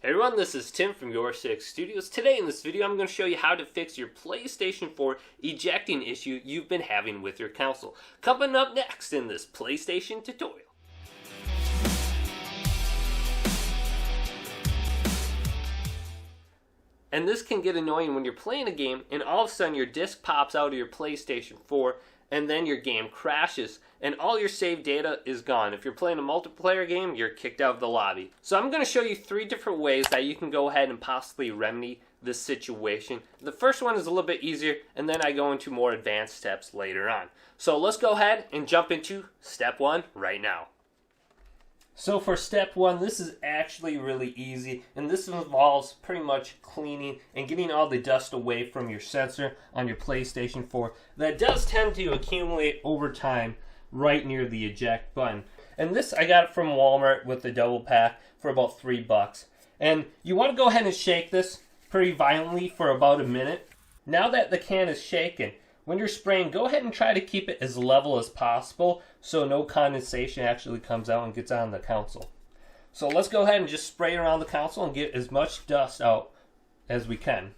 Hey everyone, this is Tim from Your Six Studios. Today in this video I'm going to show you how to fix your PlayStation 4 ejecting issue you've been having with your console. Coming up next in this PlayStation tutorial. And this can get annoying when you're playing a game and all of a sudden your disc pops out of your PlayStation 4 and then your game crashes and all your saved data is gone. If you're playing a multiplayer game, you're kicked out of the lobby. So I'm going to show you 3 different ways that you can go ahead and possibly remedy this situation. The first one is a little bit easier, and then I go into more advanced steps later on. So let's go ahead and jump into step 1 right now. So for step 1, this is actually really easy, and this involves pretty much cleaning and getting all the dust away from your sensor on your PlayStation 4 that does tend to accumulate over time right near the eject button. And this I got it from Walmart with the double pack for about $3. And you want to go ahead and shake this pretty violently for about a minute. Now that the can is shaken, when you're spraying, go ahead and try to keep it as level as possible so no condensation actually comes out and gets on the console. So let's go ahead and just spray around the console and get as much dust out as we can.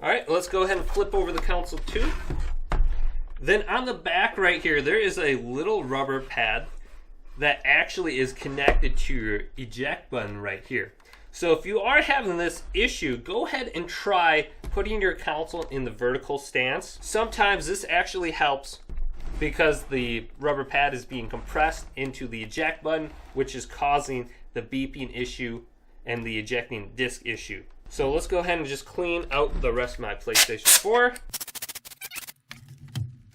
Alright, let's go ahead and flip over the console too. Then on the back right here, there is a little rubber pad that actually is connected to your eject button right here. So if you are having this issue, go ahead and try putting your console in the vertical stance. Sometimes this actually helps because the rubber pad is being compressed into the eject button, which is causing the beeping issue and the ejecting disc issue. So let's go ahead and just clean out the rest of my PlayStation 4.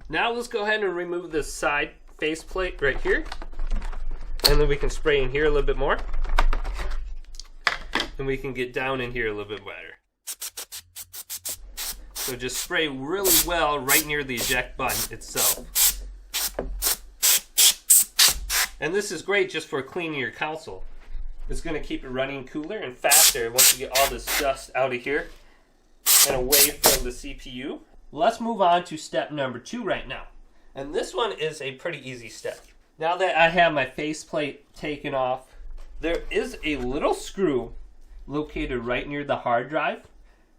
Now let's go ahead and remove this side faceplate right here. And then we can spray in here a little bit more. And we can get down in here a little bit better. So just spray really well right near the eject button itself. And this is great just for cleaning your console. It's going to keep it running cooler and faster once you get all this dust out of here and away from the CPU. Let's move on to step number 2 right now. And this one is a pretty easy step. Now that I have my faceplate taken off, there is a little screw located right near the hard drive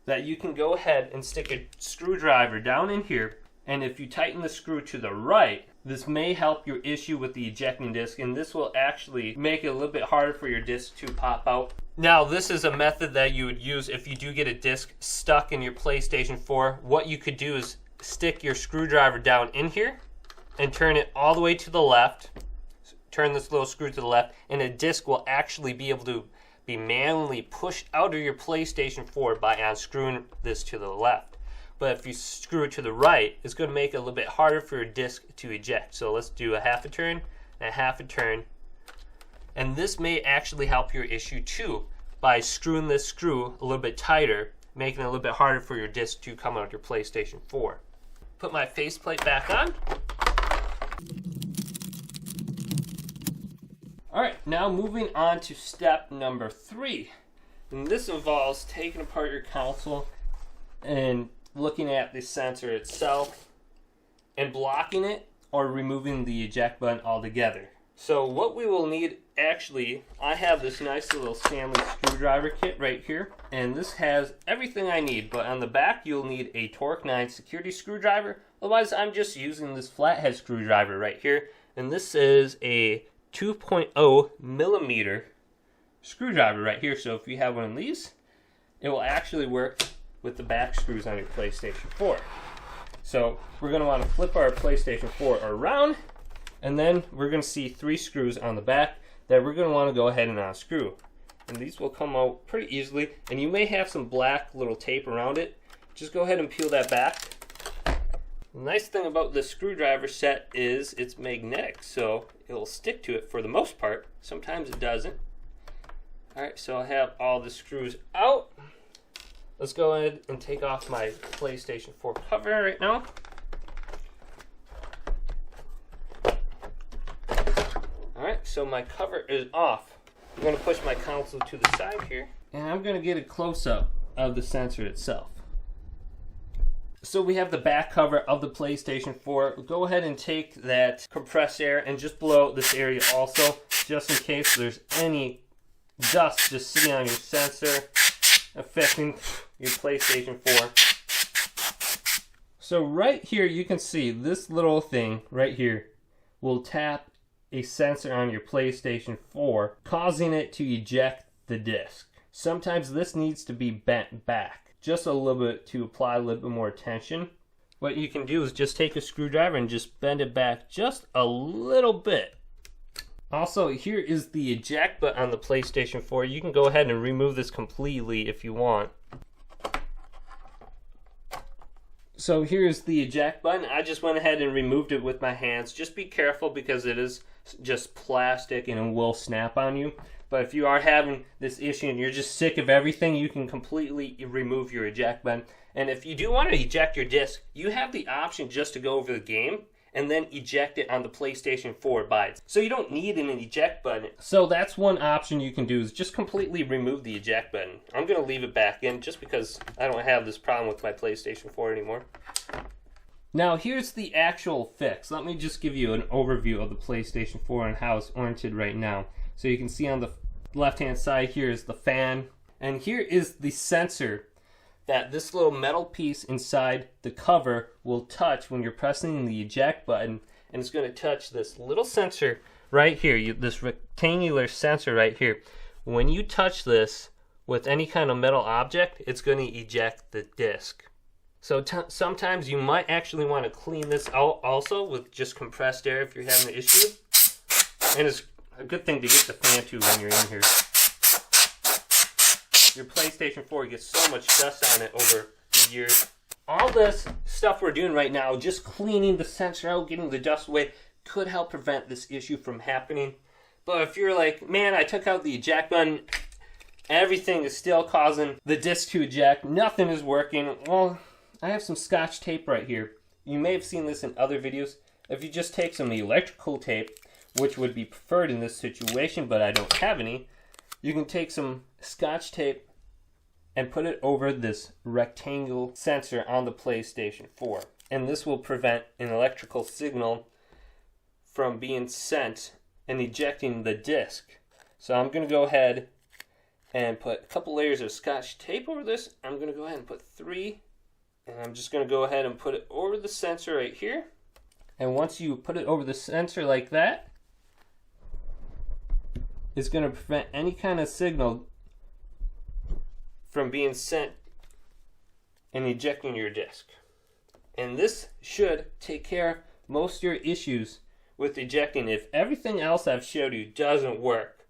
that you can go ahead and stick a screwdriver down in here, and if you tighten the screw to the right, this may help your issue with the ejecting disc, and this will actually make it a little bit harder for your disc to pop out. Now this is a method that you would use if you do get a disc stuck in your PlayStation 4. What you could do is stick your screwdriver down in here and turn it all the way to the left. Turn this little screw to the left, and a disc will actually be able to be manually pushed out of your PlayStation 4 by unscrewing this to the left. But if you screw it to the right, it's going to make it a little bit harder for your disc to eject. So let's do a half a turn and a half a turn. And this may actually help your issue too by screwing this screw a little bit tighter, making it a little bit harder for your disc to come out of your PlayStation 4. Put my faceplate back on. Alright, now moving on to step number 3. And this involves taking apart your console and looking at the sensor itself and blocking it or removing the eject button altogether. So what we will need, actually, I have this nice little Stanley screwdriver kit right here, and this has everything I need, but on the back you'll need a Torque 9 security screwdriver. Otherwise I'm just using this flathead screwdriver right here, and this is a 2.0 millimeter screwdriver right here. So if you have one of these, it will actually work with the back screws on your PlayStation 4. So we're going to want to flip our PlayStation 4 around, and then we're going to see 3 screws on the back that we're going to want to go ahead and unscrew. And these will come out pretty easily, and you may have some black little tape around it. Just go ahead and peel that back. The nice thing about this screwdriver set is it's magnetic, so it'll stick to it for the most part. Sometimes it doesn't. Alright, so I have all the screws out. Let's go ahead and take off my PlayStation 4 cover right now. Alright, so my cover is off. I'm going to push my console to the side here, and I'm going to get a close-up of the sensor itself. So we have the back cover of the PlayStation 4. Go ahead and take that compressed air and just blow out this area also, just in case there's any dust just sitting on your sensor affecting your PlayStation 4. So right here you can see this little thing right here will tap a sensor on your PlayStation 4, causing it to eject the disc. Sometimes this needs to be bent back just a little bit to apply a little bit more tension. What you can do is just take a screwdriver and just bend it back just a little bit. Also, here is the eject button on the PlayStation 4. You can go ahead and remove this completely if you want. So here's the eject button. I just went ahead and removed it with my hands. Just be careful because it is just plastic and it will snap on you. But if you are having this issue and you're just sick of everything, you can completely remove your eject button. And if you do want to eject your disc, you have the option just to go over the game and then eject it on the PlayStation 4 by itself. So you don't need an eject button. So that's one option you can do, is just completely remove the eject button. I'm going to leave it back in just because I don't have this problem with my PlayStation 4 anymore. Now here's the actual fix. Let me just give you an overview of the PlayStation 4 and how it's oriented right now. So you can see on the left hand side here is the fan, and here is the sensor that this little metal piece inside the cover will touch when you're pressing the eject button, and it's going to touch this little sensor right here, this rectangular sensor right here. When you touch this with any kind of metal object, it's going to eject the disc. So sometimes you might actually want to clean this out also with just compressed air if you're having an issue. And it's a good thing to get the fan too when you're in here. Your PlayStation 4 gets so much dust on it over the years. All this stuff we're doing right now, just cleaning the sensor out, getting the dust away, could help prevent this issue from happening. But if you're like, man, I took out the eject button, everything is still causing the disc to eject, nothing is working, well, I have some Scotch tape right here. You may have seen this in other videos. If you just take some electrical tape, which would be preferred in this situation, but I don't have any, you can take some Scotch tape and put it over this rectangle sensor on the PlayStation 4. And this will prevent an electrical signal from being sent and ejecting the disc. So I'm going to go ahead and put a couple layers of Scotch tape over this. I'm going to go ahead and put 3. And I'm just going to go ahead and put it over the sensor right here. And once you put it over the sensor like that, it's going to prevent any kind of signal from being sent and ejecting your disc. And this should take care of most of your issues with ejecting if everything else I've showed you doesn't work.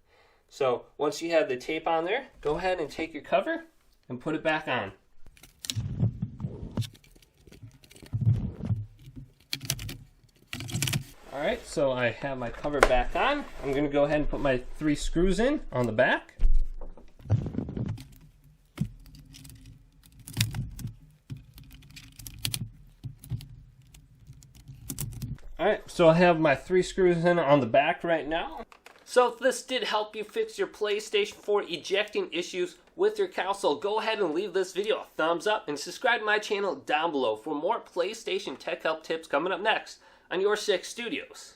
So once you have the tape on there, go ahead and take your cover and put it back on. Alright, so I have my cover back on. I'm going to go ahead and put my 3 screws in on the back. Alright, so I have my 3 screws in on the back right now. So if this did help you fix your PlayStation 4 ejecting issues with your console, go ahead and leave this video a thumbs up and subscribe to my channel down below for more PlayStation tech help tips coming up next on YourSixStudios.